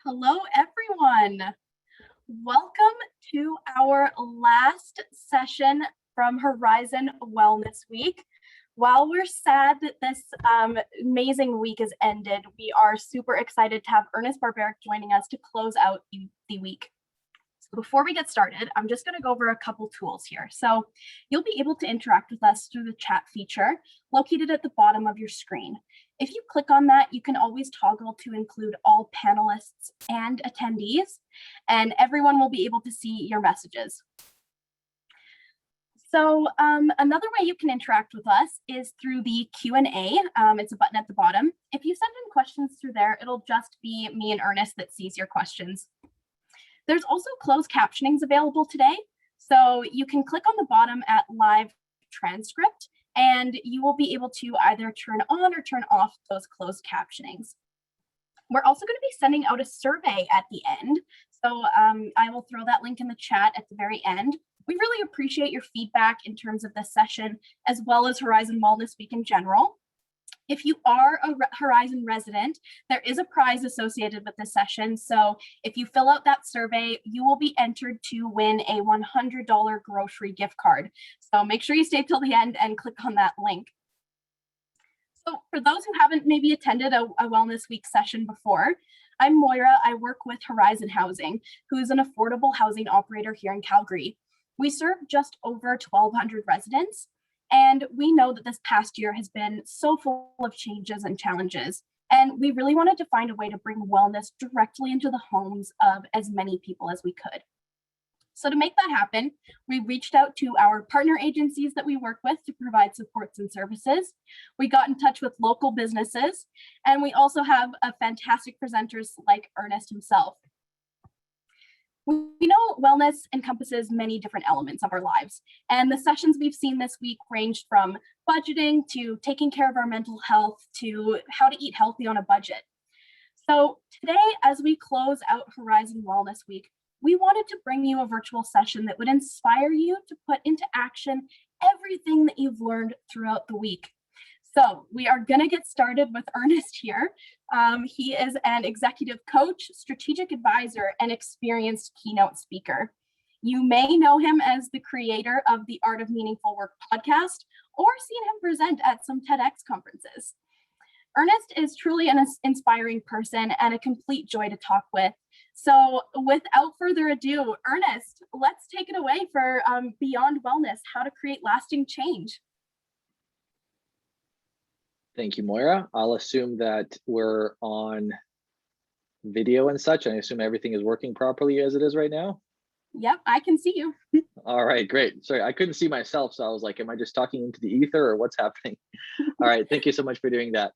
Hello, everyone. Welcome to our last session from Horizon Wellness Week. While we're sad that this amazing week has ended, we are super excited to have Ernest Barbaric joining us to close out the week. So before we get started, I'm just going to go over a couple tools here. So you'll be able to interact with us through the chat feature located at the bottom of your screen. If you click on that, you can always toggle to include all panelists and attendees, and everyone will be able to see your messages. So another way you can interact with us is through the Q&A. It's a button at the bottom. If you send in questions through there, it'll just be me and Ernest that sees your questions. There's also closed captionings available today. So you can click on the bottom at live transcript, and you will be able to either turn on or turn off those closed captionings. We're also going to be sending out a survey at the end. So I will throw that link in the chat at the very end. We really appreciate your feedback in terms of this session, as well as Horizon Wellness Week in general. If you are a Horizon resident, there is a prize associated with this session. So if you fill out that survey, you will be entered to win a $100 grocery gift card. So make sure you stay till the end and click on that link. So for those who haven't maybe attended a Wellness Week session before, I'm Moira. I work with Horizon Housing, who is an affordable housing operator here in Calgary. We serve just over 1,200 residents. And we know that this past year has been so full of changes and challenges. And we really wanted to find a way to bring wellness directly into the homes of as many people as we could. So to make that happen, we reached out to our partner agencies that we work with to provide supports and services. We got in touch with local businesses, and we also have fantastic presenters like Ernest himself. We know wellness encompasses many different elements of our lives, and the sessions we've seen this week ranged from budgeting to taking care of our mental health to how to eat healthy on a budget. So today, as we close out Horizon Wellness Week, we wanted to bring you a virtual session that would inspire you to put into action everything that you've learned throughout the week. So we are going to get started with Ernest here. He is an executive coach, strategic advisor, and experienced keynote speaker. You may know him as the creator of the Art of Meaningful Work podcast, or seen him present at some TEDx conferences. Ernest is truly an inspiring person and a complete joy to talk with. So without further ado, Ernest, let's take it away for Beyond Wellness, how to create lasting change. Thank you, Moira. I'll assume that we're on video and such. I assume everything is working properly as it is right now. Yep, I can see you. All right, great. Sorry, I couldn't see myself, so I was like, am I just talking into the ether or what's happening? All right, thank you so much for doing that.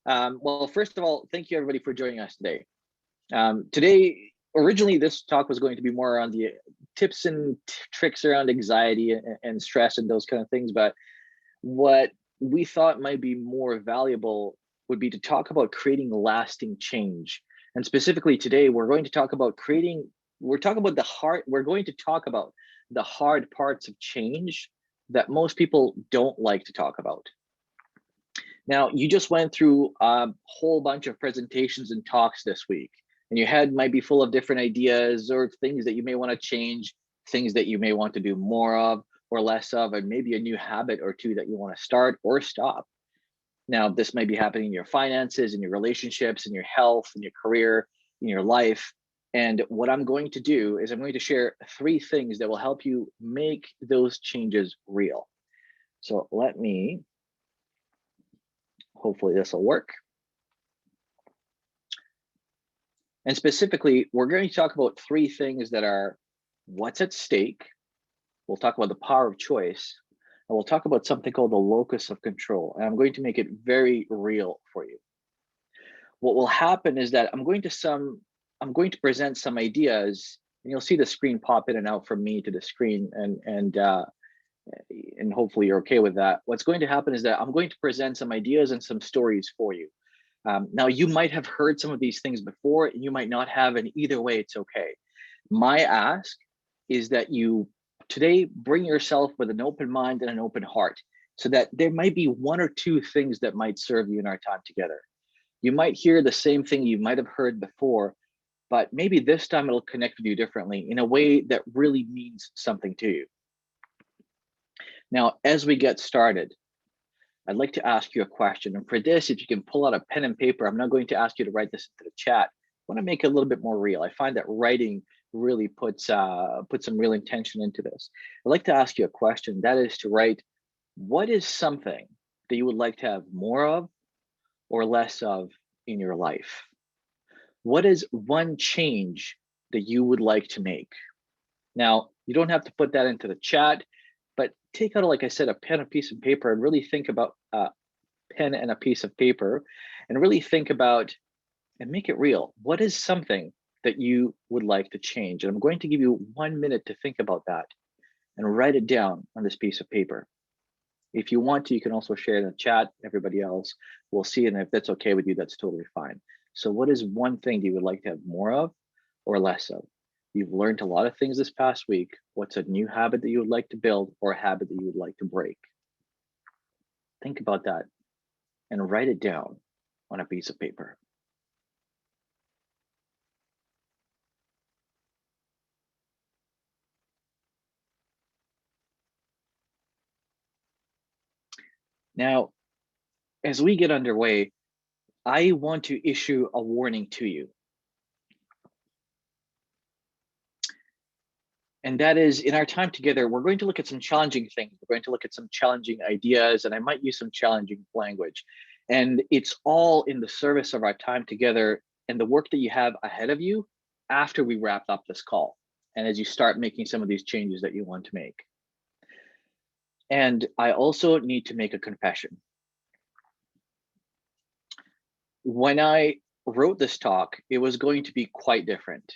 Well, first of all, thank you everybody for joining us today. Originally, this talk was going to be more around the tips and tricks around anxiety and stress and those kind of things, but what we thought might be more valuable would be to talk about creating lasting change. And specifically today, we're going to talk about the hard parts of change that most people don't like to talk about. Now, you just went through a whole bunch of presentations and talks this week, and your head might be full of different ideas or things that you may want to change, things that you may want to do more of or less of, and maybe a new habit or two that you want to start or stop. Now, this may be happening in your finances, in your relationships, in your health, in your career, in your life. And what I'm going to do is I'm going to share 3 things that will help you make those changes real. So hopefully this will work. And specifically, we're going to talk about 3 things that are what's at stake. We'll talk about the power of choice, and we'll talk about something called the locus of control. And I'm going to make it very real for you. What will happen is that I'm going to present some ideas, and you'll see the screen pop in and out from me to the screen, and hopefully you're okay with that. What's going to happen is that I'm going to present some ideas and some stories for you. Now, you might have heard some of these things before, and you might not have, and either way, it's okay. My ask is that you today bring yourself with an open mind and an open heart, so that there might be 1 or 2 things that might serve you in our time together. You might hear the same thing you might have heard before, but maybe this time it'll connect with you differently in a way that really means something to you. Now, as we get started, I'd like to ask you a question. And for this, if you can pull out a pen and paper, I'm not going to ask you to write this into the chat. I want to make it a little bit more real. I find that writing really puts some real intention into this. I'd like to ask you a question. That is to write, what is something that you would like to have more of or less of in your life? What is one change that you would like to make? Now, you don't have to put that into the chat, but take out, like I said, a pen, a piece of paper, and really think about a pen and a piece of paper, and really think about and make it real. What is something that you would like to change? And I'm going to give you 1 minute to think about that and write it down on this piece of paper. If you want to, you can also share it in the chat. Everybody else will see it, and if that's okay with you, that's totally fine. So what is one thing you would like to have more of or less of? You've learned a lot of things this past week. What's a new habit that you would like to build or a habit that you would like to break? Think about that and write it down on a piece of paper. Now, as we get underway, I want to issue a warning to you. And that is, in our time together, we're going to look at some challenging things. We're going to look at some challenging ideas, and I might use some challenging language. And it's all in the service of our time together and the work that you have ahead of you after we wrap up this call. And as you start making some of these changes that you want to make. And I also need to make a confession. When I wrote this talk, it was going to be quite different.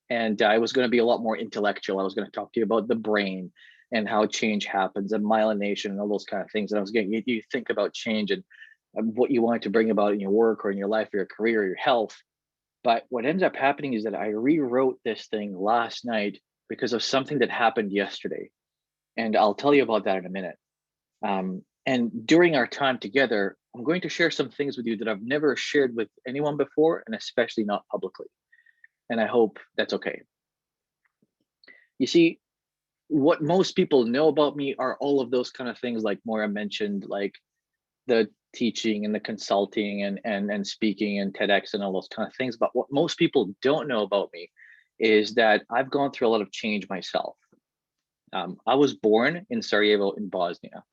And I was going to be a lot more intellectual. I was going to talk to you about the brain and how change happens and myelination and all those kind of things. And I was getting you think about change and what you wanted to bring about in your work or in your life, or your career, or your health. But what ended up happening is that I rewrote this thing last night because of something that happened yesterday. And I'll tell you about that in a minute. And during our time together, I'm going to share some things with you that I've never shared with anyone before, and especially not publicly. And I hope that's okay. You see, what most people know about me are all of those kind of things like Moira mentioned, like the teaching and the consulting and speaking and TEDx and all those kind of things. But what most people don't know about me is that I've gone through a lot of change myself. I was born in Sarajevo in Bosnia.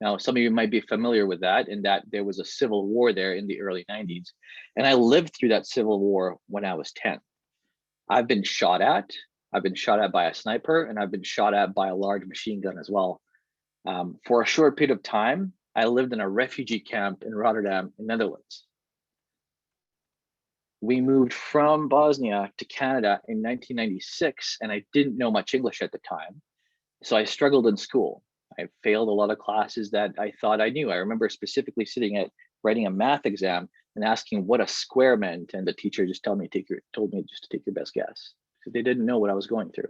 Now, some of you might be familiar with that, in that there was a civil war there in the early 90s. And I lived through that civil war when I was 10. I've been shot at. I've been shot at by a sniper, and I've been shot at by a large machine gun as well. For a short period of time, I lived in a refugee camp in Rotterdam, in Netherlands. We moved from Bosnia to Canada in 1996, and I didn't know much English at the time. So I struggled in school. I failed a lot of classes that I thought I knew. I remember specifically sitting at writing a math exam and asking what a square meant, and the teacher just told me just to take your best guess, because they didn't know what I was going through.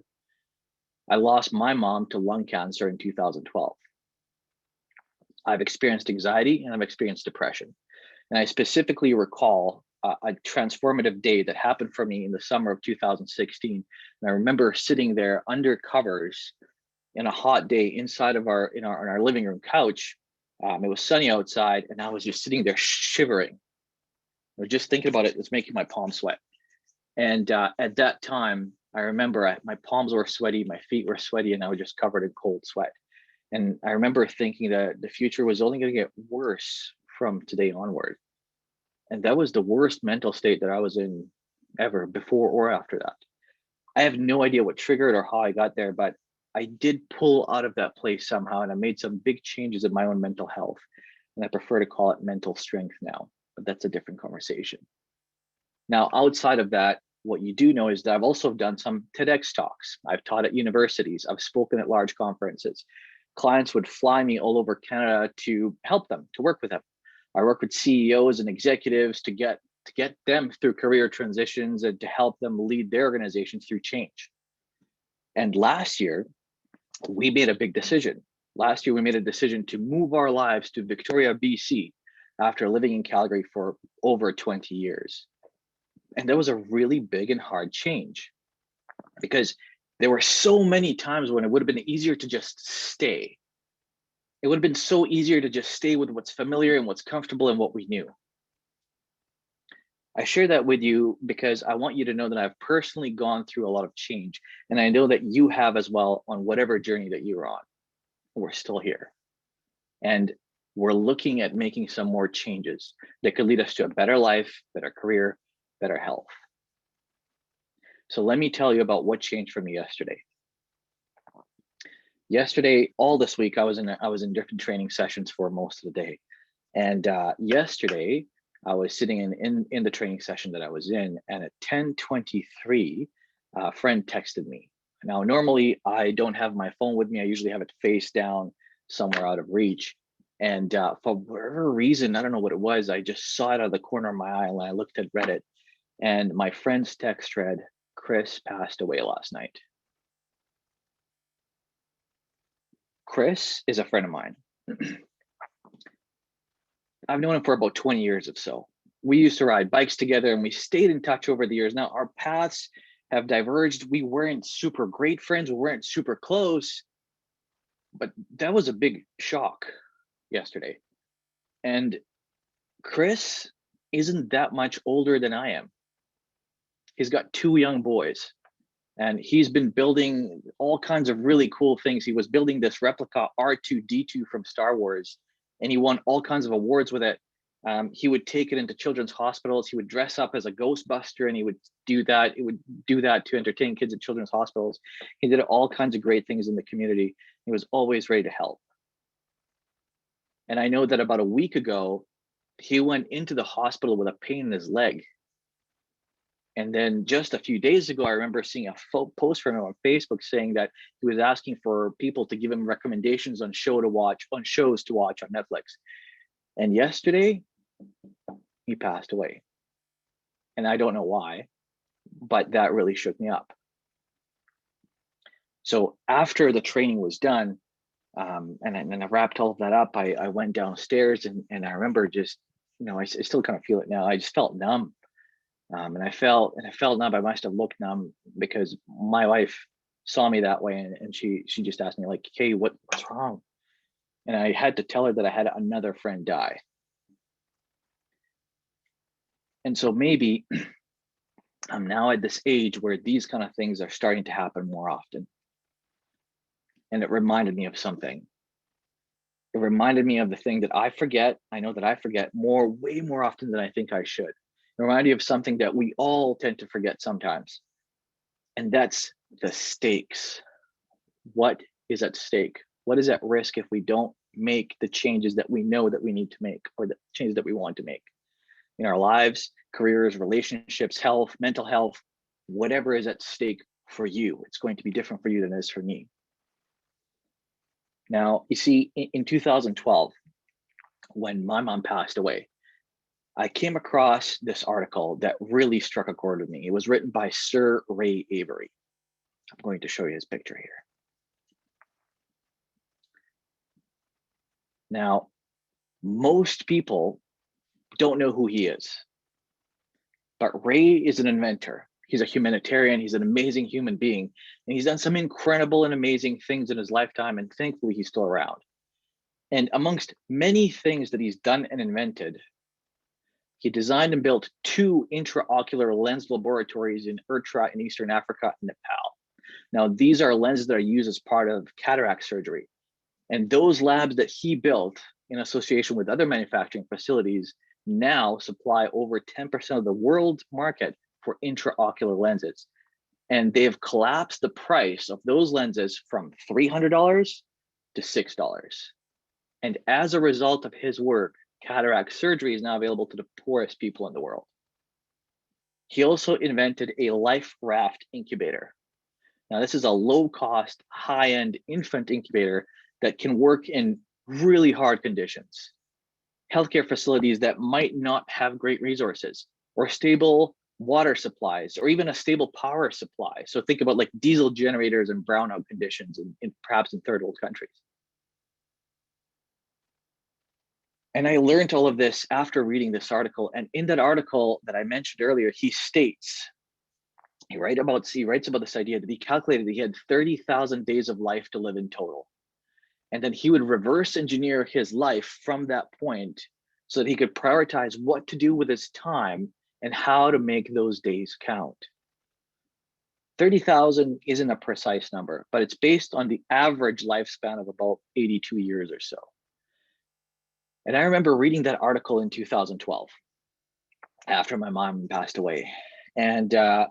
I lost my mom to lung cancer in 2012. I've experienced anxiety and I've experienced depression. And I specifically recall a transformative day that happened for me in the summer of 2016. And I remember sitting there under covers in a hot day inside of our living room couch. It was sunny outside, and I was just sitting there shivering. I was just thinking about it. It's making my palms sweat. And at that time, I remember my palms were sweaty, my feet were sweaty, and I was just covered in cold sweat. And I remember thinking that the future was only going to get worse from today onward. And that was the worst mental state that I was in ever, before or after that. I have no idea what triggered or how I got there, but I did pull out of that place somehow, and I made some big changes in my own mental health. And I prefer to call it mental strength now, but that's a different conversation. Now, outside of that, what you do know is that I've also done some TEDx talks. I've taught at universities. I've spoken at large conferences. Clients would fly me all over Canada to help them, to work with them. I work with CEOs and executives to get them through career transitions and to help them lead their organizations through change. And last year, we made a big decision. Last year, we made a decision to move our lives to Victoria, BC, after living in Calgary for over 20 years. And that was a really big and hard change, because there were so many times when it would have been easier to just stay. It would have been so easier to just stay with what's familiar and what's comfortable and what we knew. I share that with you because I want you to know that I've personally gone through a lot of change, and I know that you have as well, on whatever journey that you're on. We're still here, and we're looking at making some more changes that could lead us to a better life, better career, better health. So let me tell you about what changed for me yesterday. Yesterday, all this week, I was in different training sessions for most of the day, and yesterday I was sitting in the training session that I was in, and at 10:23, a friend texted me. Now, normally I don't have my phone with me. I usually have it face down somewhere out of reach. And for whatever reason, I don't know what it was, I just saw it out of the corner of my eye, and I looked at Reddit, and my friend's text read, "Chris passed away last night." Chris is a friend of mine. I've known him for about 20 years or so. We used to ride bikes together, and we stayed in touch over the years. Now our paths have diverged. We weren't super great friends. We weren't super close, but that was a big shock yesterday. And Chris isn't that much older than I am. He's got two young boys, and he's been building all kinds of really cool things. He was building this replica R2D2 from Star Wars, and he won all kinds of awards with it. He would take it into children's hospitals. He would dress up as a Ghostbuster, and he would do that. He would do that to entertain kids at children's hospitals. He did all kinds of great things in the community. He was always ready to help. And I know that about a week ago, he went into the hospital with a pain in his leg. And then just a few days ago, I remember seeing a post from him on Facebook saying that he was asking for people to give him recommendations on shows to watch on Netflix. And yesterday, he passed away. And I don't know why, but that really shook me up. So after the training was done, and I wrapped all of that up, I went downstairs, and I remember just, I still kind of feel it now. I just felt numb. And I felt numb. I must have looked numb because my wife saw me that way, and she just asked me, like, "Hey, what's wrong?" And I had to tell her that I had another friend die. And so maybe I'm now at this age where these kind of things are starting to happen more often. And it reminded me of something. It reminded me of the thing that I forget. I know that I forget way more often than I think I should. It reminded me of something that we all tend to forget sometimes. And that's the stakes. What is at stake? What is at risk if we don't make the changes that we know that we need to make, or the changes that we want to make in our lives, careers, relationships, health, mental health, whatever is at stake for you? It's going to be different for you than it is for me. Now, you see, in 2012, when my mom passed away, I came across this article that really struck a chord with me. It was written by Sir Ray Avery. I'm going to show you his picture here. Now, most people don't know who he is, but Ray is an inventor. He's a humanitarian. He's an amazing human being, and he's done some incredible and amazing things in his lifetime, and thankfully he's still around. And amongst many things that he's done and invented, he designed and built 2 intraocular lens laboratories in Ertra in Eastern Africa and Nepal. Now, these are lenses that are used as part of cataract surgery. And those labs that he built in association with other manufacturing facilities now supply over 10% of the world's market for intraocular lenses. And they've collapsed the price of those lenses from $300 to $6. And as a result of his work, cataract surgery is now available to the poorest people in the world. He also invented a life raft incubator. Now, this is a low-cost, high-end infant incubator that can work in really hard conditions. Healthcare facilities that might not have great resources or stable water supplies or even a stable power supply. So think about like diesel generators and brownout conditions in perhaps in third world countries. And I learned all of this after reading this article. And in that article that I mentioned earlier, he states, he writes about this idea that he calculated that he had 30,000 days of life to live in total. And then he would reverse engineer his life from that point so that he could prioritize what to do with his time and how to make those days count. 30,000 isn't a precise number, but it's based on the average lifespan of about 82 years or so. And I remember reading that article in 2012 after my mom passed away. And I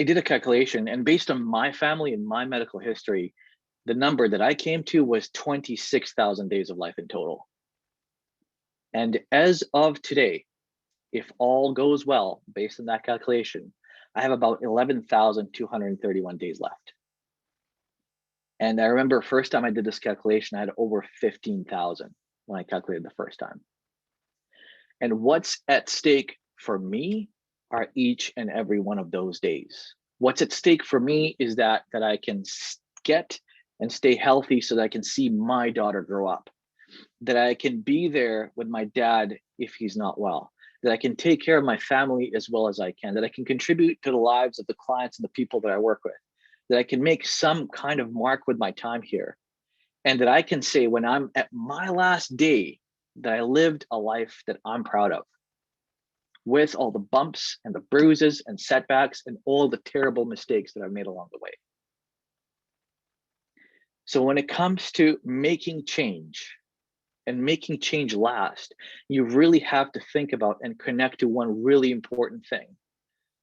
did a calculation, and based on my family and my medical history, the number that I came to was 26,000 days of life in total. And as of today, if all goes well, based on that calculation, I have about 11,231 days left. And I remember first time I did this calculation, I had over 15,000 when I calculated the first time. And what's at stake for me are each and every one of those days. What's at stake for me is that I can get and stay healthy so that I can see my daughter grow up, that I can be there with my dad if he's not well, that I can take care of my family as well as I can, that I can contribute to the lives of the clients and the people that I work with, that I can make some kind of mark with my time here, and that I can say when I'm at my last day that I lived a life that I'm proud of, with all the bumps and the bruises and setbacks and all the terrible mistakes that I've made along the way. So when it comes to making change and making change last, you really have to think about and connect to one really important thing,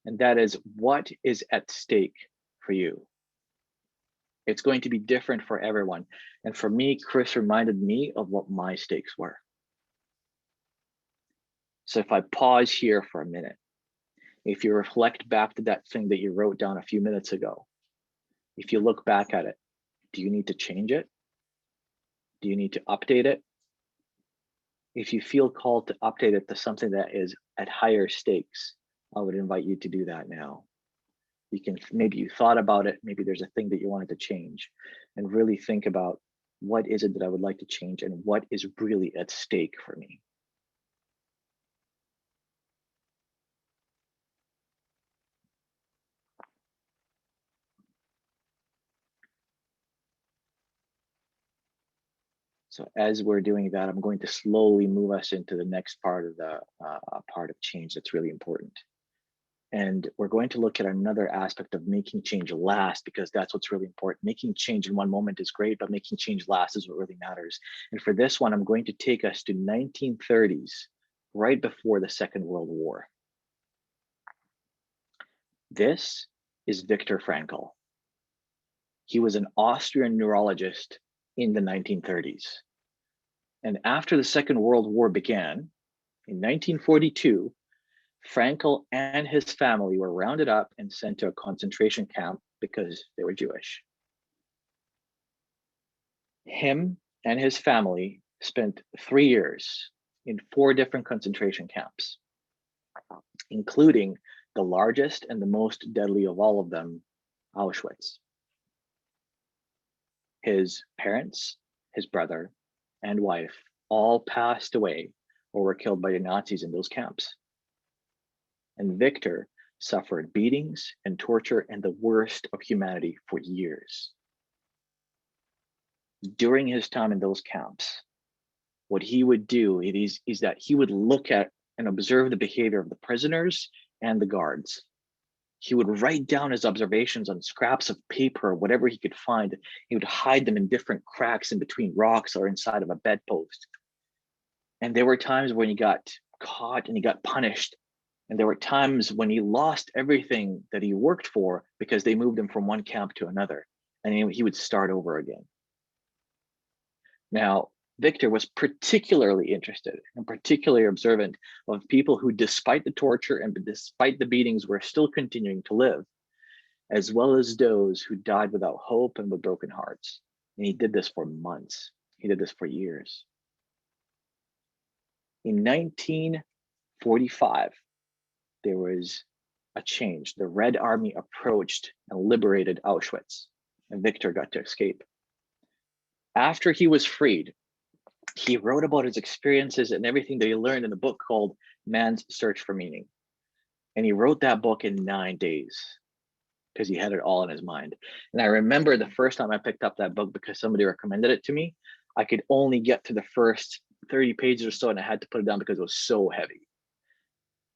and that is what is at stake for you. It's going to be different for everyone. And for me, Chris reminded me of what my stakes were. So if I pause here for a minute, if you reflect back to that thing that you wrote down a few minutes ago, if you look back at it, do you need to change it? Do you need to update it? If you feel called to update it to something that is at higher stakes, I would invite you to do that now. You can, maybe you thought about it, maybe there's a thing that you wanted to change, and really think about what is it that I would like to change and what is really at stake for me. So as we're doing that, I'm going to slowly move us into the next part of the part of change that's really important. And we're going to look at another aspect of making change last, because that's what's really important. Making change in one moment is great, but making change last is what really matters. And for this one, I'm going to take us to 1930s, right before the Second World War. This is Viktor Frankl. He was an Austrian neurologist in the 1930s. And after the Second World War began, in 1942, Frankl and his family were rounded up and sent to a concentration camp because they were Jewish. Him and his family spent 3 years in 4 different concentration camps, including the largest and the most deadly of all of them, Auschwitz. His parents, his brother, and wife all passed away or were killed by the Nazis in those camps. And Viktor suffered beatings and torture and the worst of humanity for years. During his time in those camps, what he would do is that he would look at and observe the behavior of the prisoners and the guards. He would write down his observations on scraps of paper or whatever he could find. He would hide them in different cracks in between rocks or inside of a bedpost. And there were times when he got caught and he got punished. And there were times when he lost everything that he worked for because they moved him from one camp to another, and he would start over again. Now, Viktor was particularly interested and particularly observant of people who, despite the torture and despite the beatings, were still continuing to live, as well as those who died without hope and with broken hearts. And he did this for months. He did this for years. In 1945, there was a change. The Red Army approached and liberated Auschwitz, and Viktor got to escape. After he was freed, he wrote about his experiences and everything that he learned in a book called Man's Search for Meaning. And he wrote that book in 9 days because he had it all in his mind. And I remember the first time I picked up that book because somebody recommended it to me, I could only get to the first 30 pages or so, and I had to put it down because it was so heavy.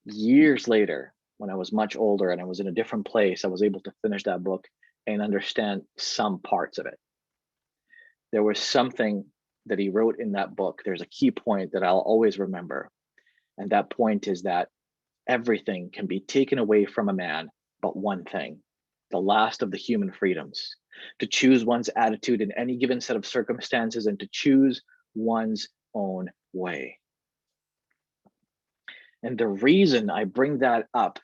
Years later, when I was much older and I was in a different place, I was able to finish that book and understand some parts of it. There was something that he wrote in that book. There's a key point that I'll always remember. And that point is that everything can be taken away from a man, but one thing, the last of the human freedoms, to choose one's attitude in any given set of circumstances and to choose one's own way. And the reason I bring that up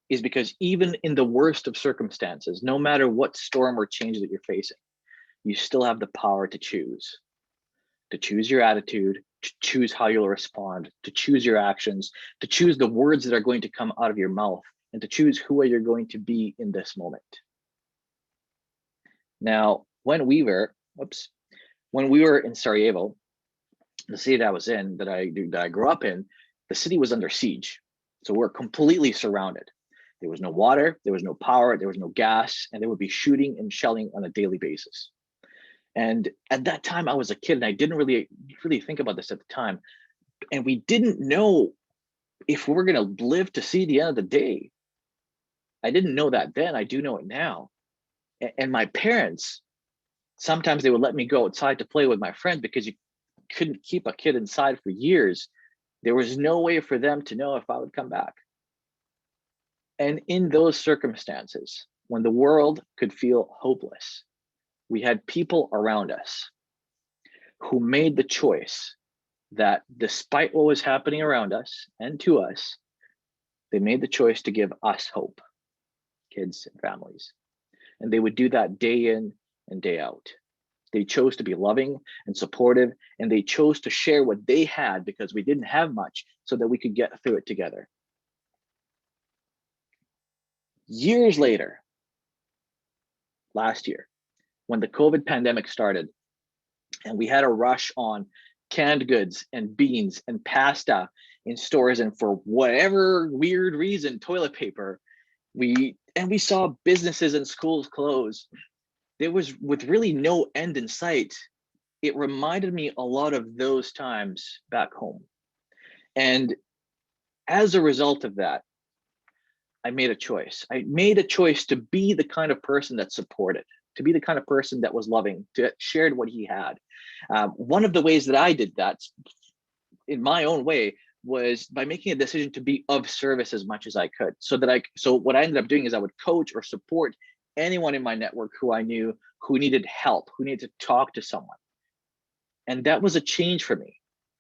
is because even in the worst of circumstances, no matter what storm or change that you're facing, you still have the power to choose your attitude, to choose how you'll respond, to choose your actions, to choose the words that are going to come out of your mouth, and to choose who you're going to be in this moment. Now, when we were in Sarajevo, the city that I was in, that I grew up in, the city was under siege. So we're completely surrounded. There was no water, there was no power, there was no gas, and there would be shooting and shelling on a daily basis. And at that time, I was a kid and I didn't really think about this at the time. And we didn't know if we were going to live to see the end of the day. I didn't know that then. I do know it now. And my parents, sometimes they would let me go outside to play with my friends because you couldn't keep a kid inside for years. There was no way for them to know if I would come back. And in those circumstances, when the world could feel hopeless, we had people around us who made the choice that despite what was happening around us and to us, they made the choice to give us hope, kids and families. And they would do that day in and day out. They chose to be loving and supportive, and they chose to share what they had because we didn't have much so that we could get through it together. Years later, last year, when the COVID pandemic started, and we had a rush on canned goods and beans and pasta in stores, and for whatever weird reason, toilet paper, we saw businesses and schools close. There was, with really no end in sight, it reminded me a lot of those times back home. And as a result of that, I made a choice. I made a choice to be the kind of person that supported, to be the kind of person that was loving, to shared what he had. One of the ways that I did that in my own way was by making a decision to be of service as much as I could. So what I ended up doing is I would coach or support anyone in my network who I knew who needed help, who needed to talk to someone. And that was a change for me.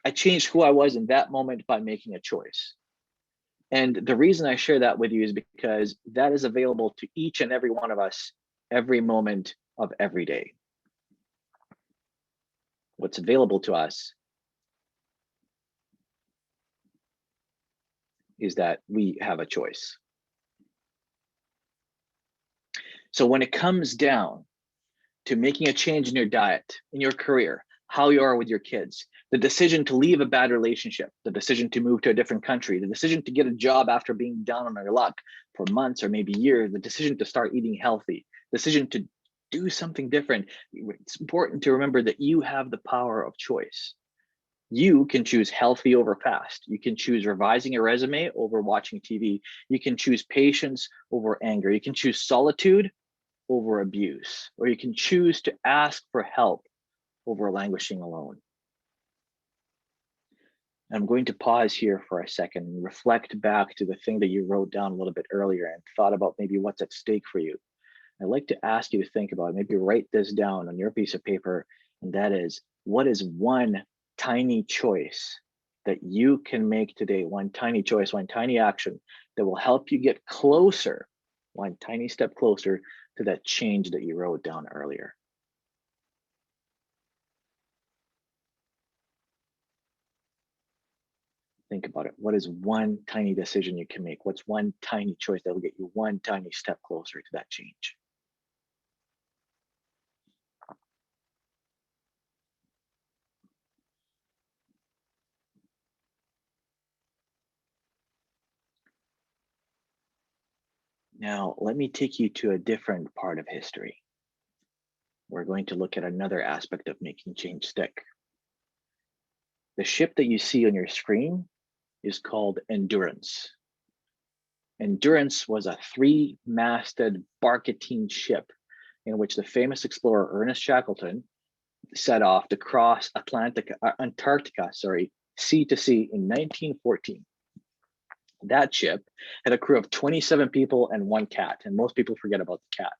I changed who I was in that moment by making a choice. And the reason I share that with you is because that is available to each and every one of us every moment of every day. What's available to us is that we have a choice. So when it comes down to making a change in your diet, in your career, how you are with your kids, the decision to leave a bad relationship, the decision to move to a different country, the decision to get a job after being down on your luck for months or maybe years, the decision to start eating healthy, decision to do something different, it's important to remember that you have the power of choice. You can choose healthy over fast. You can choose revising a resume over watching TV. You can choose patience over anger. You can choose solitude over abuse, or you can choose to ask for help over languishing alone. I'm going to pause here for a second and reflect back to the thing that you wrote down a little bit earlier and thought about maybe what's at stake for you. I'd like to ask you to think about it. Maybe write this down on your piece of paper, and that is, what is one tiny choice that you can make today, one tiny choice, one tiny action that will help you get closer, one tiny step closer to that change that you wrote down earlier. Think about it. What is one tiny decision you can make? What's one tiny choice that will get you one tiny step closer to that change? Now, let me take you to a different part of history. We're going to look at another aspect of making change stick. The ship that you see on your screen is called Endurance. Endurance was a 3-masted barkentine ship in which the famous explorer Ernest Shackleton set off to cross Antarctica, sea to sea in 1914. That ship had a crew of 27 people and 1 cat, and most people forget about the cat.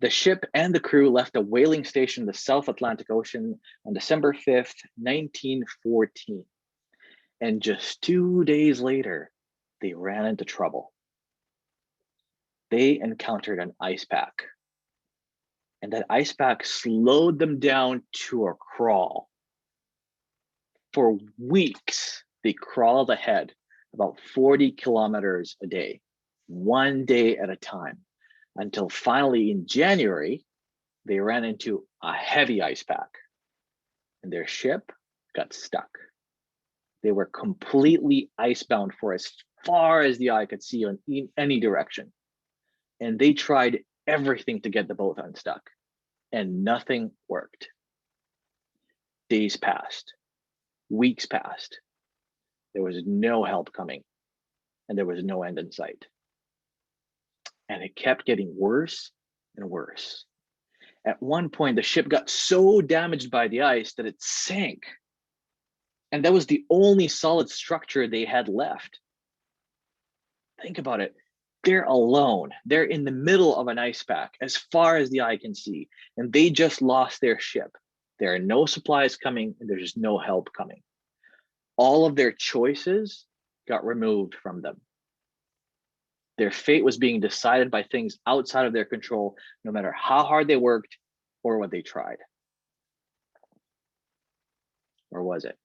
The ship and the crew left a whaling station in the South Atlantic Ocean on December 5th, 1914. And just 2 days later, they ran into trouble. They encountered an ice pack. And that ice pack slowed them down to a crawl. For weeks, they crawled ahead about 40 kilometers a day, 1 day at a time, until finally in January, they ran into a heavy ice pack and their ship got stuck. They were completely icebound for as far as the eye could see in any direction. And they tried everything to get the boat unstuck, and nothing worked. Days passed, weeks passed. There was no help coming, and there was no end in sight. And it kept getting worse and worse. At one point, the ship got so damaged by the ice that it sank. And that was the only solid structure they had left. Think about it. They're alone. They're in the middle of an ice pack as far as the eye can see, and they just lost their ship. There are no supplies coming, and there's no help coming. All of their choices got removed from them. Their fate was being decided by things outside of their control, no matter how hard they worked or what they tried. Or was it?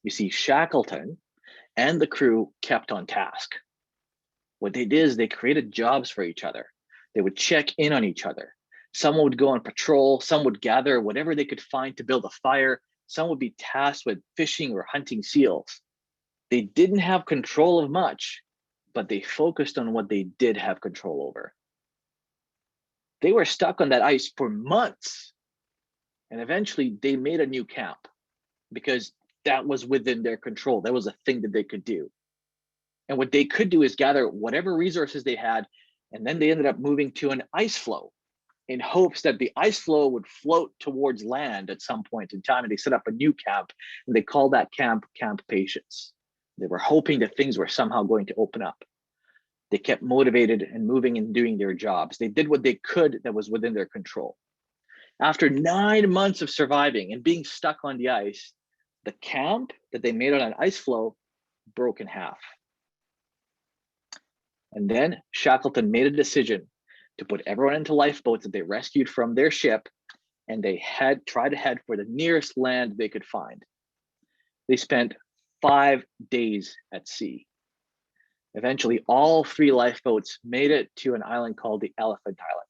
You see, Shackleton and the crew kept on task. What they did is they created jobs for each other. They would check in on each other. Someone would go on patrol, some would gather whatever they could find to build a fire, some would be tasked with fishing or hunting seals. They didn't have control of much, but they focused on what they did have control over. They were stuck on that ice for months, and eventually they made a new camp because that was within their control. That was a thing that they could do. And what they could do is gather whatever resources they had, and then they ended up moving to an ice floe in hopes that the ice floe would float towards land at some point in time. And they set up a new camp, and they called that camp Camp Patience. They were hoping that things were somehow going to open up. They kept motivated and moving and doing their jobs. They did what they could that was within their control. After 9 months of surviving and being stuck on the ice, the camp that they made on an ice floe broke in half. And then Shackleton made a decision to put everyone into lifeboats that they rescued from their ship, and they tried to head for the nearest land they could find. They spent 5 days at sea. Eventually, all 3 lifeboats made it to an island called the Elephant Island.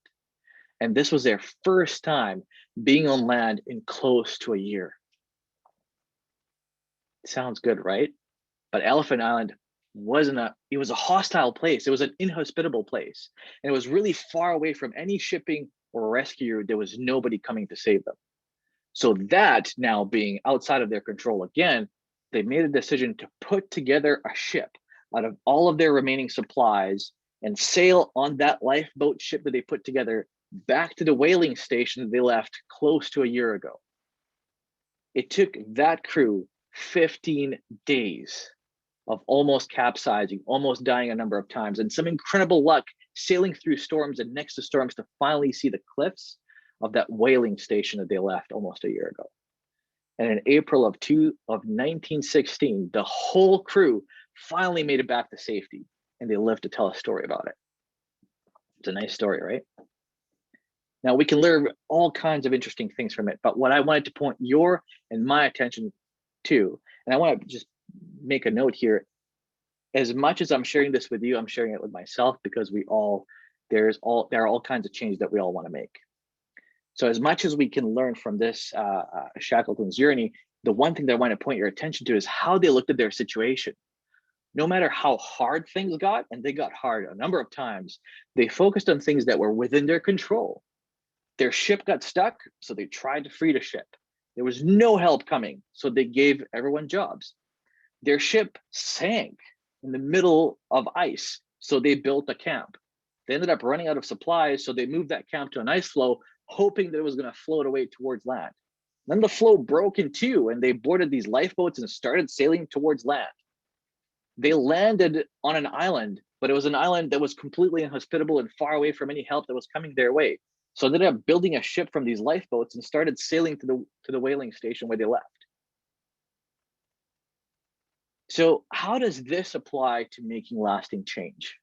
And this was their first time being on land in close to a year. Sounds good, right? But Elephant Island it was a hostile place. It was an inhospitable place. And it was really far away from any shipping or rescue. There was nobody coming to save them. So that now being outside of their control again, they made a decision to put together a ship out of all of their remaining supplies and sail on that lifeboat ship that they put together back to the whaling station they left close to a year ago. It took that crew 15 days of almost capsizing, almost dying a number of times, and some incredible luck sailing through storms and next to storms to finally see the cliffs of that whaling station that they left almost a year ago. And in April of 1916, the whole crew finally made it back to safety, and they lived to tell a story about it. It's a nice story, right? Now, we can learn all kinds of interesting things from it, but what I wanted to point your and my attention to, and I want to just make a note here, as much as I'm sharing this with you, I'm sharing it with myself, because there are all kinds of changes that we all want to make. So as much as we can learn from this Shackleton's journey, the one thing that I want to point your attention to is how they looked at their situation. No matter how hard things got, and they got hard a number of times, they focused on things that were within their control. Their ship got stuck, so they tried to free the ship. There was no help coming, so they gave everyone jobs. Their ship sank in the middle of ice, so they built a camp. They ended up running out of supplies, so they moved that camp to an ice floe, hoping that it was going to float away towards land. Then the floe broke in two, and they boarded these lifeboats and started sailing towards land. They landed on an island, but it was an island that was completely inhospitable and far away from any help that was coming their way. So they ended up building a ship from these lifeboats and started sailing to the whaling station where they left. So how does this apply to making lasting change?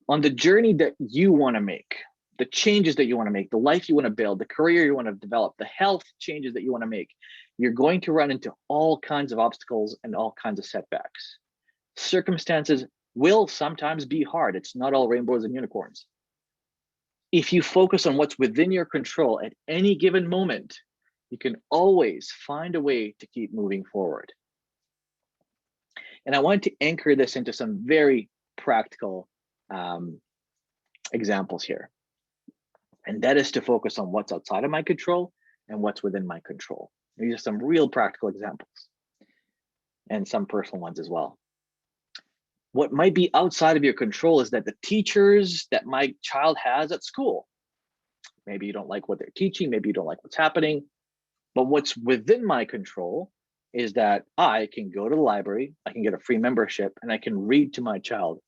On the journey that you want to make, the changes that you want to make, the life you want to build, the career you want to develop, the health changes that you want to make, you're going to run into all kinds of obstacles and all kinds of setbacks. Circumstances will sometimes be hard. It's not all rainbows and unicorns. If you focus on what's within your control at any given moment, you can always find a way to keep moving forward. And I want to anchor this into some very practical examples here. And that is to focus on what's outside of my control and what's within my control. These are some real practical examples and some personal ones as well. What might be outside of your control is that the teachers that my child has at school, maybe you don't like what they're teaching, maybe you don't like what's happening, but what's within my control is that I can go to the library, I can get a free membership, and I can read to my child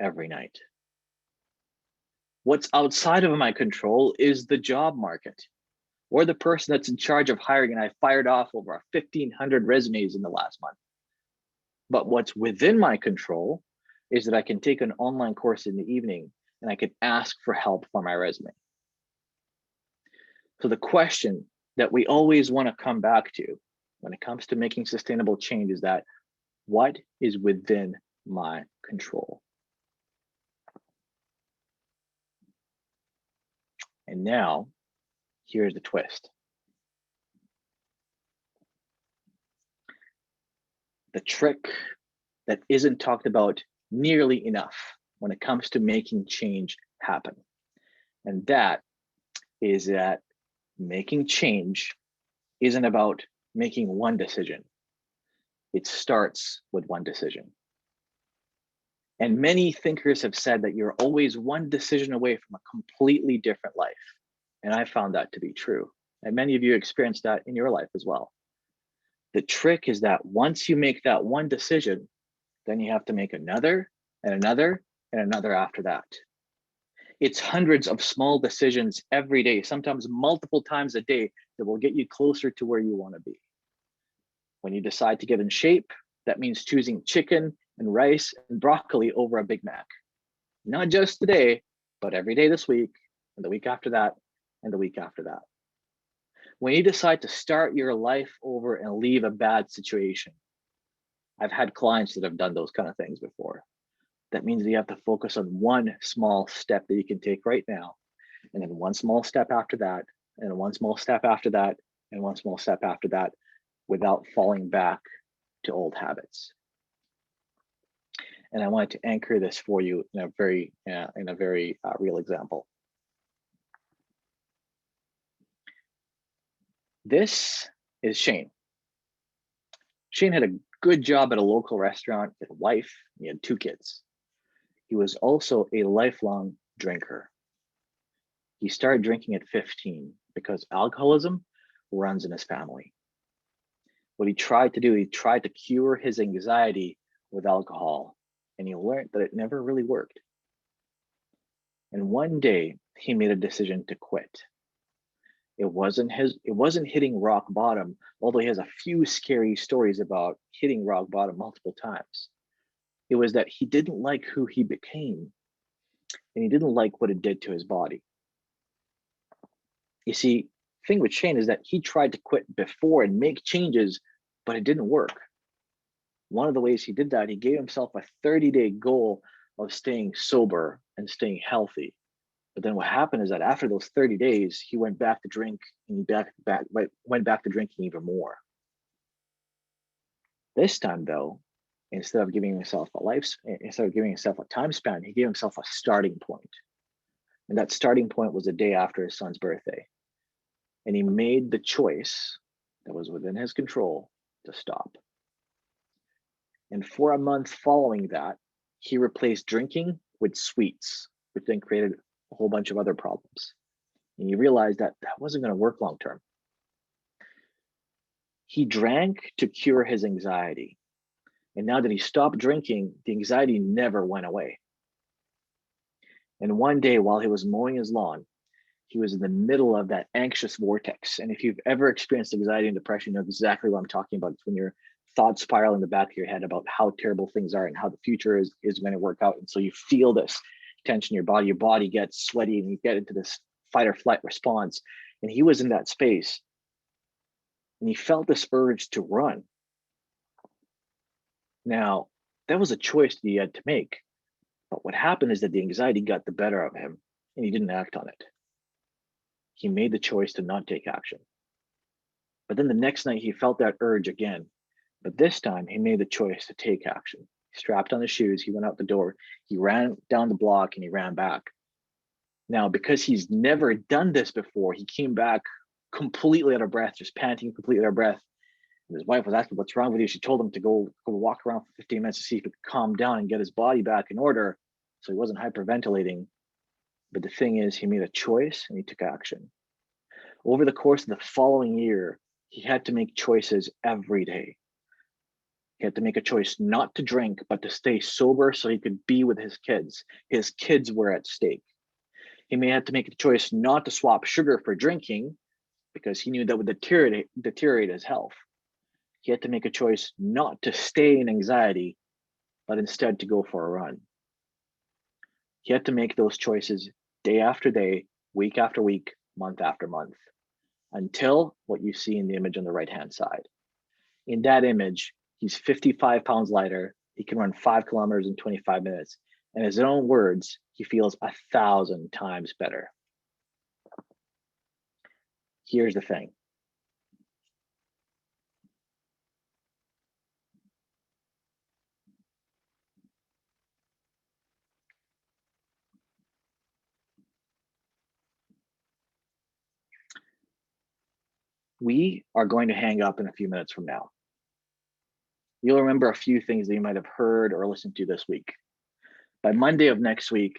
every night. What's outside of my control is the job market or the person that's in charge of hiring, and I fired off over 1,500 resumes in the last month. But what's within my control is that I can take an online course in the evening and I can ask for help for my resume. So the question that we always want to come back to when it comes to making sustainable change is that what is within my control? And now, here's the twist. The trick that isn't talked about nearly enough when it comes to making change happen. And that is that making change isn't about making one decision. It starts with one decision. And many thinkers have said that you're always one decision away from a completely different life. And I found that to be true. And many of you experienced that in your life as well. The trick is that once you make that one decision, then you have to make another and another and another after that. It's hundreds of small decisions every day, sometimes multiple times a day, that will get you closer to where you want to be. When you decide to get in shape, that means choosing chicken and rice and broccoli over a Big Mac. Not just today, but every day this week, and the week after that, and the week after that. When you decide to start your life over and leave a bad situation, I've had clients that have done those kind of things before. That means that you have to focus on one small step that you can take right now, and then one small step after that, and one small step after that, and one small step after that, without falling back to old habits. And I wanted to anchor this for you in a very real example. This is Shane. Shane had a good job at a local restaurant, he had a wife, he had 2 kids. He was also a lifelong drinker. He started drinking at 15 because alcoholism runs in his family. What he tried to do, he tried to cure his anxiety with alcohol, and he learned that it never really worked. And one day he made a decision to quit. It wasn't hitting rock bottom, although he has a few scary stories about hitting rock bottom multiple times. It was that he didn't like who he became, and he didn't like what it did to his body. You see, the thing with Shane is that he tried to quit before and make changes, but it didn't work. One of the ways he did that, he gave himself a 30-day goal of staying sober and staying healthy. But then what happened is that after those 30 days, he went back to drink, and went back to drinking even more. This time though, Instead of giving himself instead of giving himself a time span, he gave himself a starting point. And that starting point was the day after his son's birthday. And he made the choice that was within his control to stop. And for a month following that, he replaced drinking with sweets, which then created a whole bunch of other problems. And he realized that that wasn't going to work long term. He drank to cure his anxiety. And now that he stopped drinking, the anxiety never went away. And one day while he was mowing his lawn, he was in the middle of that anxious vortex. And if you've ever experienced anxiety and depression, you know exactly what I'm talking about. It's when your thoughts spiral in the back of your head about how terrible things are and how the future is going to work out. And so you feel this tension in your body gets sweaty, and you get into this fight or flight response. And he was in that space, and he felt this urge to run. Now, that was a choice that he had to make. But what happened is that the anxiety got the better of him, and he didn't act on it. He made the choice to not take action. But then the next night he felt that urge again. But this time he made the choice to take action. He strapped on his shoes, he went out the door, he ran down the block, and he ran back. Now, because he's never done this before, he came back completely out of breath, just panting, completely out of breath. And his wife was asking, "What's wrong with you?" She told him to go walk around for 15 minutes to see if he could calm down and get his body back in order so he wasn't hyperventilating. But the thing is, he made a choice and he took action. Over the course of the following year, he had to make choices every day. He had to make a choice not to drink, but to stay sober so he could be with his kids. His kids were at stake. He may have to make a choice not to swap sugar for drinking because he knew that would deteriorate his health. He had to make a choice not to stay in anxiety, but instead to go for a run. He had to make those choices day after day, week after week, month after month, until what you see in the image on the right-hand side. In that image, he's 55 pounds lighter. He can run 5 kilometers in 25 minutes. In his own words, he feels 1,000 times better. Here's the thing. We are going to hang up in a few minutes from now. You'll remember a few things that you might have heard or listened to this week. By Monday of next week,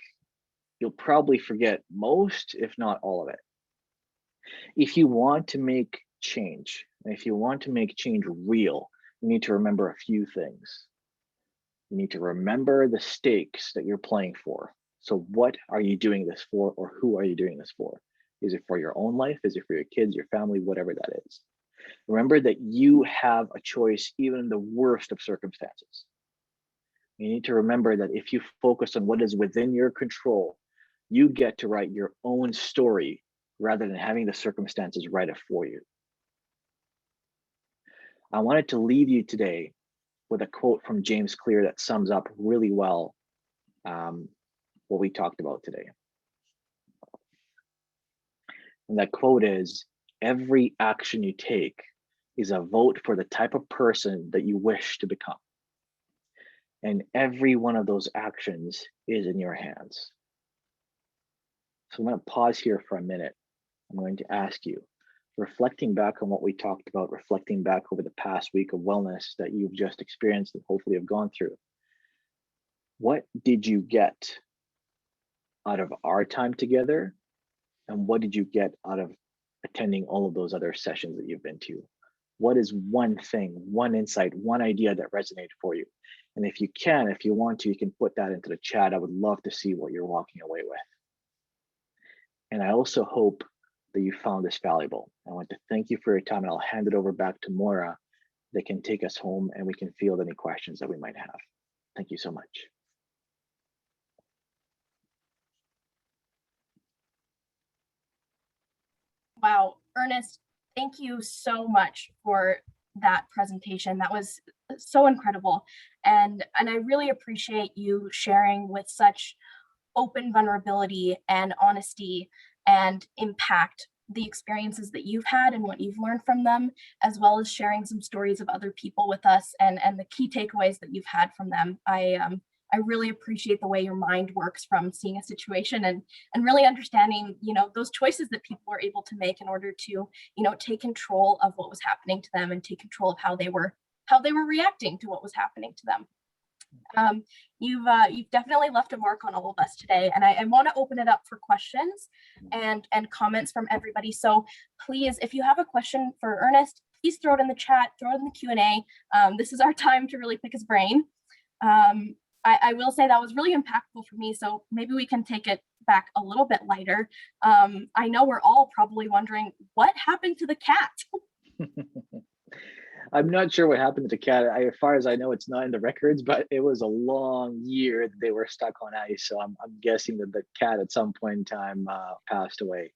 you'll probably forget most, if not all of it. If you want to make change, and if you want to make change real, you need to remember a few things. You need to remember the stakes that you're playing for. So what are you doing this for, or who are you doing this for? Is it for your own life? Is it for your kids, your family, whatever that is? Remember that you have a choice even in the worst of circumstances. You need to remember that if you focus on what is within your control, you get to write your own story rather than having the circumstances write it for you. I wanted to leave you today with a quote from James Clear that sums up really well what we talked about today. And that quote is, "Every action you take is a vote for the type of person that you wish to become. And every one of those actions is in your hands." So I'm going to pause here for a minute. I'm going to ask you, reflecting back on what we talked about, reflecting back over the past week of wellness that you've just experienced and hopefully have gone through, what did you get out of our time together? And what did you get out of attending all of those other sessions that you've been to? What is one thing, one insight, one idea that resonated for you? And if you want to, you can put that into the chat. I would love to see what you're walking away with. And I also hope that you found this valuable. I want to thank you for your time, and I'll hand it over back to Moira that can take us home and we can field any questions that we might have. Thank you so much. Wow, Ernest, thank you so much for that presentation. That was so incredible. And I really appreciate you sharing with such open vulnerability and honesty and impact the experiences that you've had and what you've learned from them, as well as sharing some stories of other people with us and the key takeaways that you've had from them. I really appreciate the way your mind works from seeing a situation and really understanding, those choices that people were able to make in order to, take control of what was happening to them and take control of how they were reacting to what was happening to them. You've definitely left a mark on all of us today, and I want to open it up for questions and comments from everybody. So please, if you have a question for Ernest, please throw it in the chat, throw it in the Q&A. This is our time to really pick his brain. I will say that was really impactful for me, so maybe we can take it back a little bit lighter. I know we're all probably wondering what happened to the cat. I'm not sure what happened to the cat. As far as I know, it's not in the records, but it was a long year that they were stuck on ice. So I'm guessing that the cat at some point in time passed away.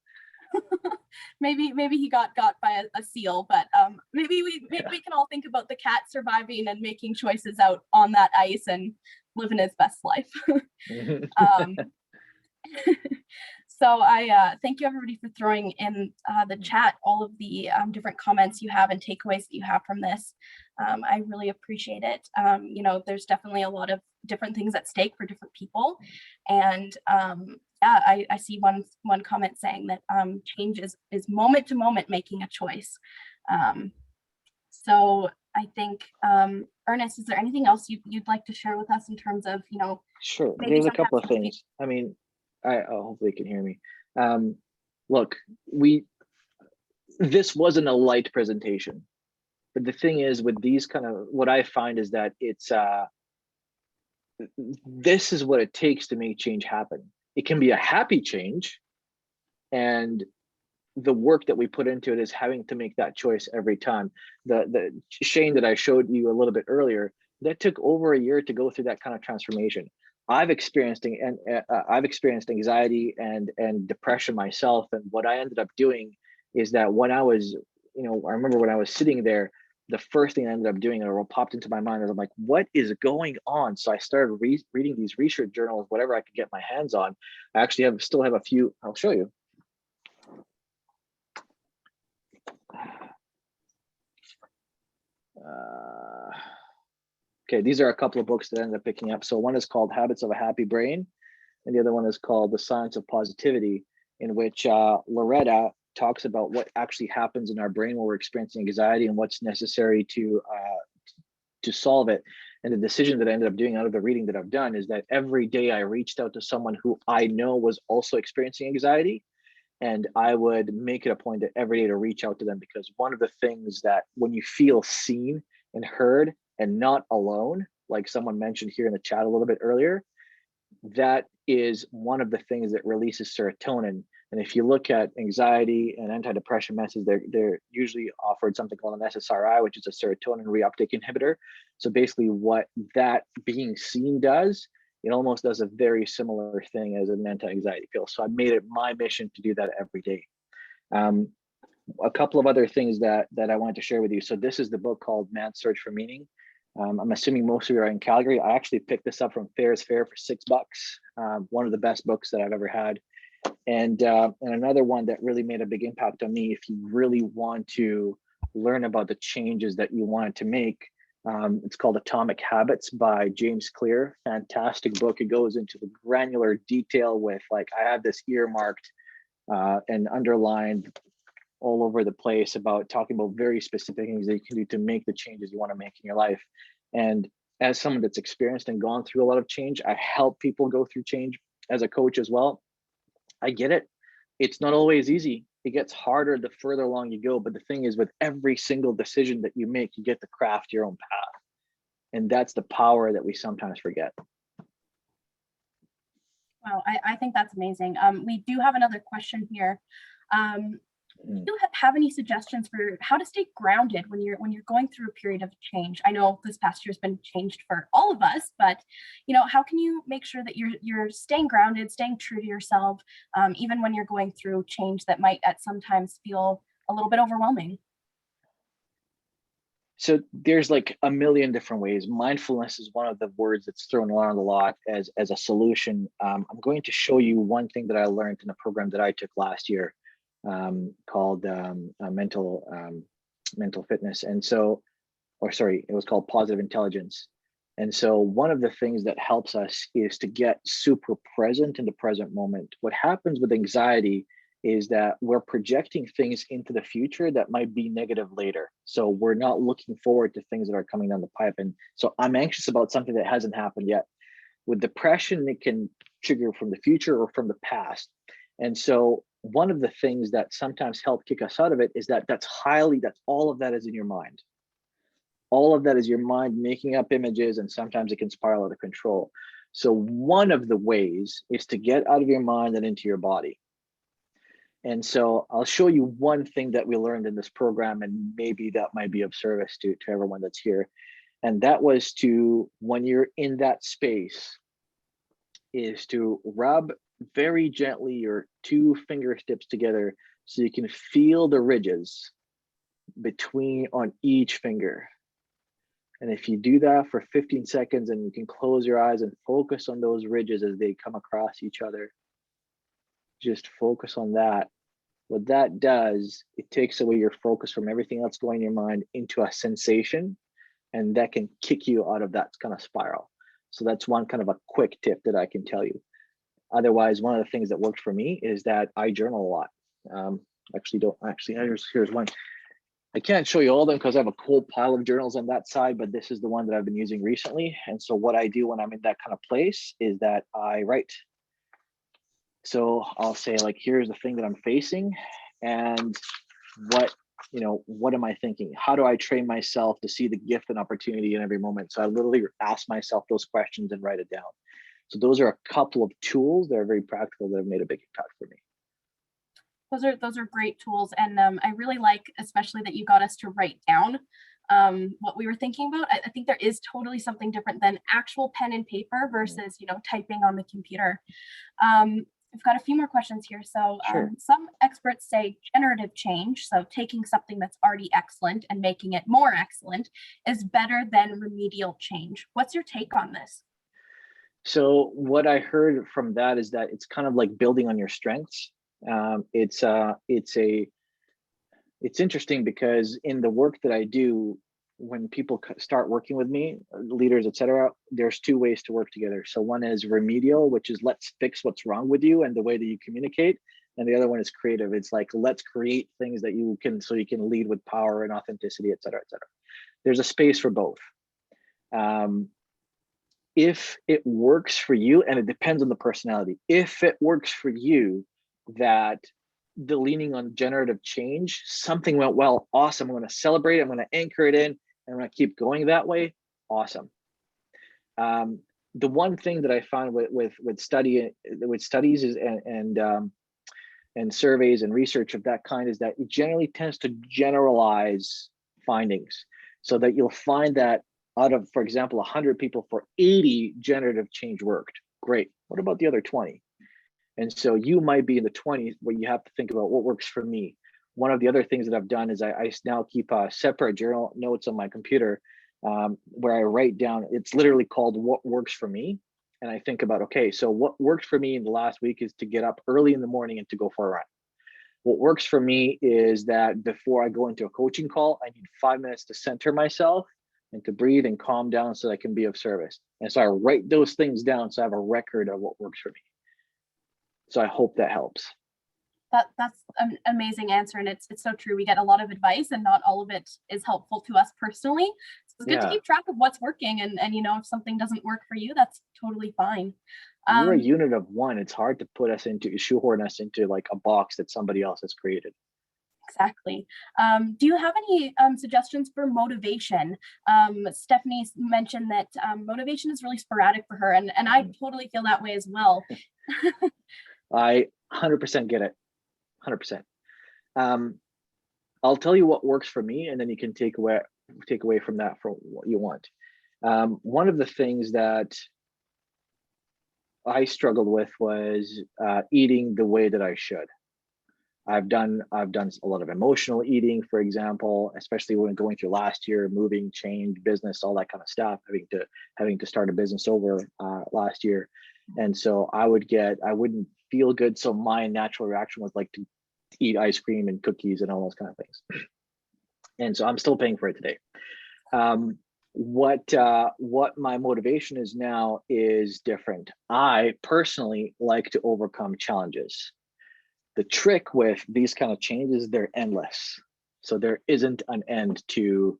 maybe he got by a seal, but maybe we can all think about the cat surviving and making choices out on that ice and living his best life. So I thank you everybody for throwing in the chat all of the different comments you have and takeaways that you have from this. I really appreciate it. There's definitely a lot of different things at stake for different people. And I see one comment saying that change is moment to moment making a choice. So I think, Ernest, is there anything else you'd like to share with us in terms of, Sure, there's a couple of things. I mean, hopefully you can hear me. Look, this wasn't a light presentation, but the thing is with these what I find is that it's, this is what it takes to make change happen. It can be a happy change, and the work that we put into it is having to make that choice every time. The Shane that I showed you a little bit earlier, that took over a year to go through that kind of transformation. I've experienced anxiety and depression myself, and what I ended up doing is that when I was, I remember when I was sitting there, the first thing I ended up doing, or what popped into my mind, is I'm like, what is going on? So I started reading these research journals, whatever I could get my hands on. I actually still have a few. I'll show you. Okay, these are a couple of books that I ended up picking up. So one is called Habits of a Happy Brain, and the other one is called The Science of Positivity, in which Loretta talks about what actually happens in our brain when we're experiencing anxiety and what's necessary to solve it. And the decision that I ended up doing out of the reading that I've done is that every day I reached out to someone who I know was also experiencing anxiety, and I would make it a point that every day to reach out to them, because one of the things that when you feel seen and heard and not alone, like someone mentioned here in the chat a little bit earlier, that is one of the things that releases serotonin. And if you look at anxiety and antidepressant medicines, they're usually offered something called an SSRI, which is a serotonin reuptake inhibitor. So basically what that being seen does, it almost does a very similar thing as an anti-anxiety pill. So I made it my mission to do that every day. A couple of other things that I wanted to share with you. So this is the book called Man's Search for Meaning. I'm assuming most of you are in Calgary. I actually picked this up from Fairs Fair for $6. One of the best books that I've ever had. And another one that really made a big impact on me, if you really want to learn about the changes that you wanted to make, it's called Atomic Habits by James Clear. Fantastic book. It goes into the granular detail with, like, I have this earmarked and underlined all over the place about talking about very specific things that you can do to make the changes you want to make in your life. And as someone that's experienced and gone through a lot of change, I help people go through change as a coach as well. I get it. It's not always easy. It gets harder the further along you go. But the thing is, with every single decision that you make, you get to craft your own path. And that's the power that we sometimes forget. Wow, I think that's amazing. We do have another question here. Do you have any suggestions for how to stay grounded when you're going through a period of change? I know this past year's been changed for all of us, but how can you make sure that you're staying grounded, staying true to yourself, even when you're going through change that might at sometimes feel a little bit overwhelming? So there's like a million different ways. Mindfulness is one of the words that's thrown around a lot as a solution. I'm going to show you one thing that I learned in a program that I took last year. called mental fitness. And so, or sorry, it was called positive intelligence. And so one of the things that helps us is to get super present in the present moment. What happens with anxiety is that we're projecting things into the future that might be negative later. So we're not looking forward to things that are coming down the pipe. And so I'm anxious about something that hasn't happened yet. With depression, it can trigger from the future or from the past. And so one of the things that sometimes help kick us out of it is that that's all of that is in your mind. All of that is your mind making up images, and sometimes it can spiral out of control. So one of the ways is to get out of your mind and into your body. And so I'll show you one thing that we learned in this program, and maybe that might be of service to everyone that's here. And that was to, when you're in that space, is to rub very gently your two fingertips together so you can feel the ridges between on each finger. And if you do that for 15 seconds, and you can close your eyes and focus on those ridges as they come across each other, just focus on that. What that does, it takes away your focus from everything else going in your mind into a sensation, and that can kick you out of that kind of spiral. So that's one kind of a quick tip that I can tell you. Otherwise, one of the things that worked for me is that I journal a lot. Here's one. I can't show you all of them because I have a whole pile of journals on that side, but this is the one that I've been using recently. And so what I do when I'm in that kind of place is that I write. So I'll say, like, here's the thing that I'm facing, and what am I thinking? How do I train myself to see the gift and opportunity in every moment? So I literally ask myself those questions and write it down. So those are a couple of tools that are very practical that have made a big impact for me. Those are great tools, and I really like, especially that you got us to write down what we were thinking about. I think there is totally something different than actual pen and paper versus typing on the computer. I've got a few more questions here. So Sure. some experts say generative change, so taking something that's already excellent and making it more excellent, is better than remedial change. What's your take on this? So what I heard from that is that it's kind of like building on your strengths. It's interesting because in the work that I do, when people start working with me, leaders, etc., there's two ways to work together. So one is remedial, which is let's fix what's wrong with you and the way that you communicate. And the other one is creative. It's like, let's create things that you can, so you can lead with power and authenticity, etc., etc. There's a space for both. If it works for you, and it depends on the personality, if it works for you that the leaning on generative change, something went well, awesome, I'm going to celebrate it, I'm going to anchor it in, and I'm going to keep going that way, awesome. The one thing that I found with studies is, and surveys and research of that kind, is that it generally tends to generalize findings, so that you'll find that out of, for example, 100 people, for 80 generative change worked. Great. What about the other 20? And so you might be in the 20s where you have to think about what works for me. One of the other things that I've done is I now keep a separate journal notes on my computer, where I write down, it's literally called What Works for Me. And I think about, okay, so what worked for me in the last week is to get up early in the morning and to go for a run. What works for me is that before I go into a coaching call, I need 5 minutes to center myself and to breathe and calm down so that I can be of service. And so I write those things down so I have a record of what works for me. So I hope that helps. That's an amazing answer, and it's so true. We get a lot of advice, and not all of it is helpful to us personally. So it's good to keep track of what's working, and if something doesn't work for you, that's totally fine. We're a unit of one. It's hard to shoehorn us into like a box that somebody else has created. Exactly. Do you have any suggestions for motivation? Stephanie mentioned that motivation is really sporadic for her, and I totally feel that way as well. I 100% get it. 100%. I'll tell you what works for me, and then you can take away from that for what you want. One of the things that I struggled with was eating the way that I should. I've done a lot of emotional eating, for example, especially when going through last year, moving, change, business, all that kind of stuff, having to start a business over last year. And so I wouldn't feel good. So my natural reaction was like to eat ice cream and cookies and all those kind of things. And so I'm still paying for it today. What my motivation is now is different. I personally like to overcome challenges. The trick with these kind of changes, they're endless. So there isn't an end to,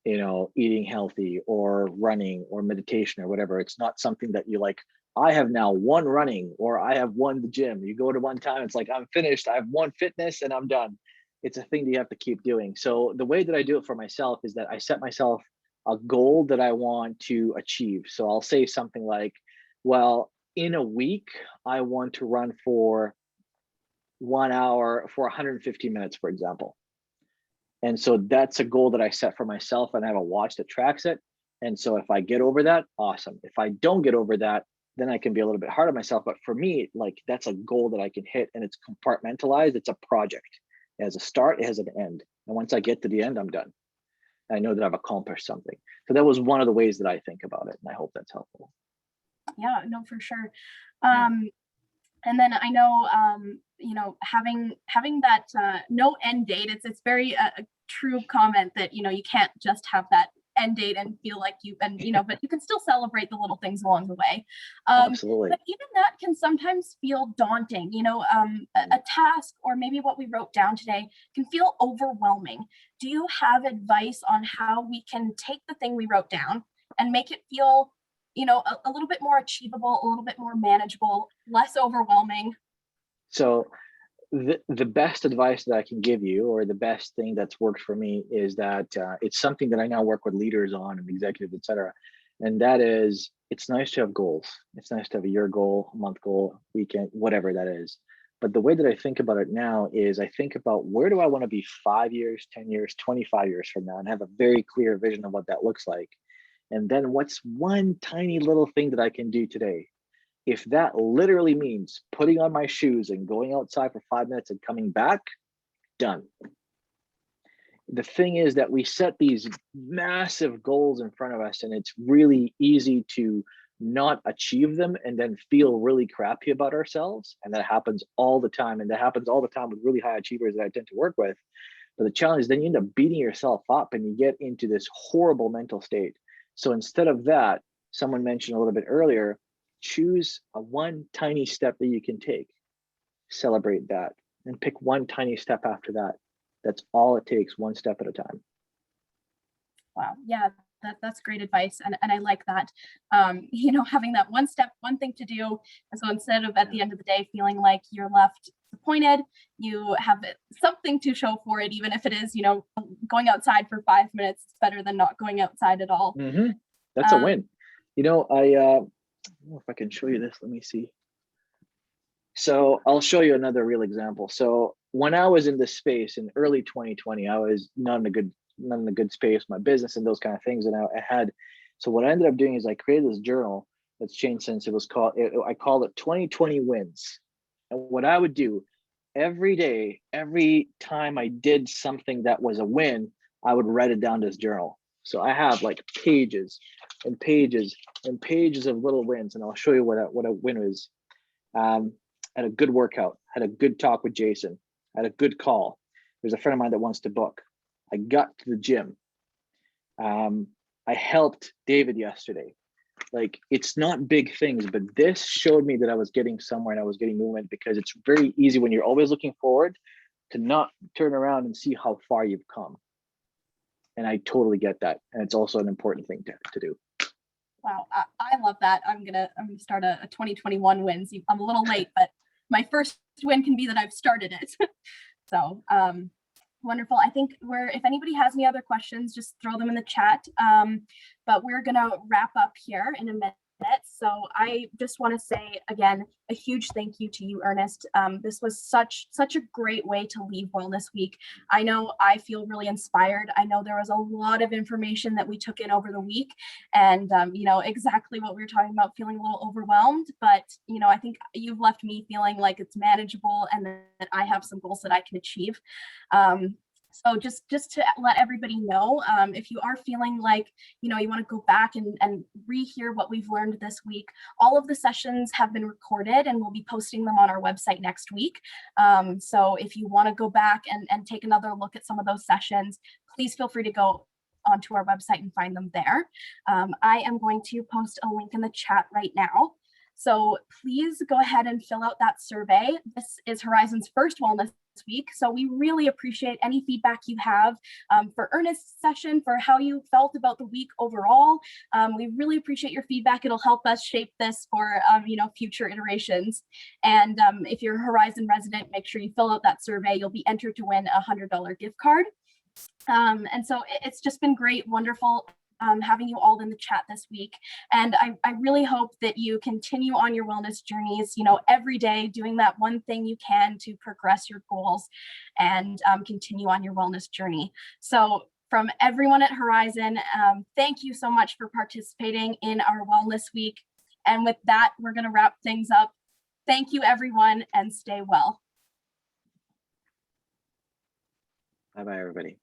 eating healthy or running or meditation or whatever. It's not something that you like, I have now won running or I have won the gym. You go to one time, it's like, I'm finished. I've won fitness and I'm done. It's a thing that you have to keep doing. So the way that I do it for myself is that I set myself a goal that I want to achieve. So I'll say something like, well, in a week, I want to run for 1 hour for 150 minutes, for example. And so that's a goal that I set for myself, and I have a watch that tracks it. And so if I get over that, awesome. If I don't get over that, then I can be a little bit hard on myself. But for me, like, that's a goal that I can hit, and it's compartmentalized. It's a project. It has a start, it has an end. And once I get to the end, I'm done. I know that I've accomplished something. So that was one of the ways that I think about it. And I hope that's helpful. Yeah, no, for sure. And then I know, having that no end date, it's very a true comment that, you can't just have that end date and feel like but you can still celebrate the little things along the way. Absolutely. But even that can sometimes feel daunting, a task or maybe what we wrote down today can feel overwhelming. Do you have advice on how we can take the thing we wrote down and make it feel a little bit more achievable, a little bit more manageable, less overwhelming? So the best advice that I can give you, or the best thing that's worked for me, is that it's something that I now work with leaders on and executives, et cetera. And that is, it's nice to have goals. It's nice to have a year goal, a month goal, weekend, whatever that is. But the way that I think about it now is I think about, where do I want to be 5 years, 10 years, 25 years from now, and have a very clear vision of what that looks like. And then what's one tiny little thing that I can do today? If that literally means putting on my shoes and going outside for 5 minutes and coming back, done. The thing is that we set these massive goals in front of us, and it's really easy to not achieve them and then feel really crappy about ourselves. And that happens all the time. And that happens all the time with really high achievers that I tend to work with. But the challenge is then you end up beating yourself up and you get into this horrible mental state. So instead of that, someone mentioned a little bit earlier, choose a one tiny step that you can take, celebrate that, and pick one tiny step after that. That's all it takes, one step at a time. Wow. Yeah, that's great advice. And I like that, having that one step, one thing to do. And so instead of at the end of the day feeling like you're left disappointed, you have something to show for it, even if it is, going outside for 5 minutes. It's better than not going outside at all. Mm-hmm. That's a win. I don't know if I can show you this. Let me see. So I'll show you another real example. So when I was in this space in early 2020, I was not in a good space, my business and those kind of things. And so what I ended up doing is I created this journal that's changed since. I called it 2020 wins. And what I would do every day, every time I did something that was a win, I would write it down to this journal. So I have like pages and pages and pages of little wins. And I'll show you what a win is. Had a good workout, had a good talk with Jason, had a good call. There's a friend of mine that wants to book. I got to the gym. I helped David yesterday. Like, it's not big things, but this showed me that I was getting somewhere and I was getting movement, because it's very easy when you're always looking forward to not turn around and see how far you've come. And I totally get that. And it's also an important thing to do. Wow. I love that. I'm gonna start a 2021 wins. I'm a little late, but my first win can be that I've started it. So wonderful. I think if anybody has any other questions, just throw them in the chat. But we're gonna wrap up here in a minute. So I just want to say again, a huge thank you to you, Ernest. This was such a great way to leave Wellness Week. I know I feel really inspired. I know there was a lot of information that we took in over the week, and exactly what we were talking about, feeling a little overwhelmed. But I think you've left me feeling like it's manageable and that I have some goals that I can achieve. So just to let everybody know, if you are feeling like, you want to go back and rehear what we've learned this week, all of the sessions have been recorded and we'll be posting them on our website next week. So if you want to go back and take another look at some of those sessions, please feel free to go onto our website and find them there. I am going to post a link in the chat right now. So please go ahead and fill out that survey. This is Horizon's first wellness week, so we really appreciate any feedback you have for Ernest's session, for how you felt about the week overall. We really appreciate your feedback. It'll help us shape this for future iterations. And if you're a Horizon resident, make sure you fill out that survey. You'll be entered to win a $100 gift card. And so it's just been great, wonderful having you all in the chat this week. And I really hope that you continue on your wellness journeys, every day, doing that one thing you can to progress your goals and continue on your wellness journey. So from everyone at Horizon, thank you so much for participating in our wellness week. And with that, we're going to wrap things up. Thank you, everyone, and stay well. Bye-bye, everybody.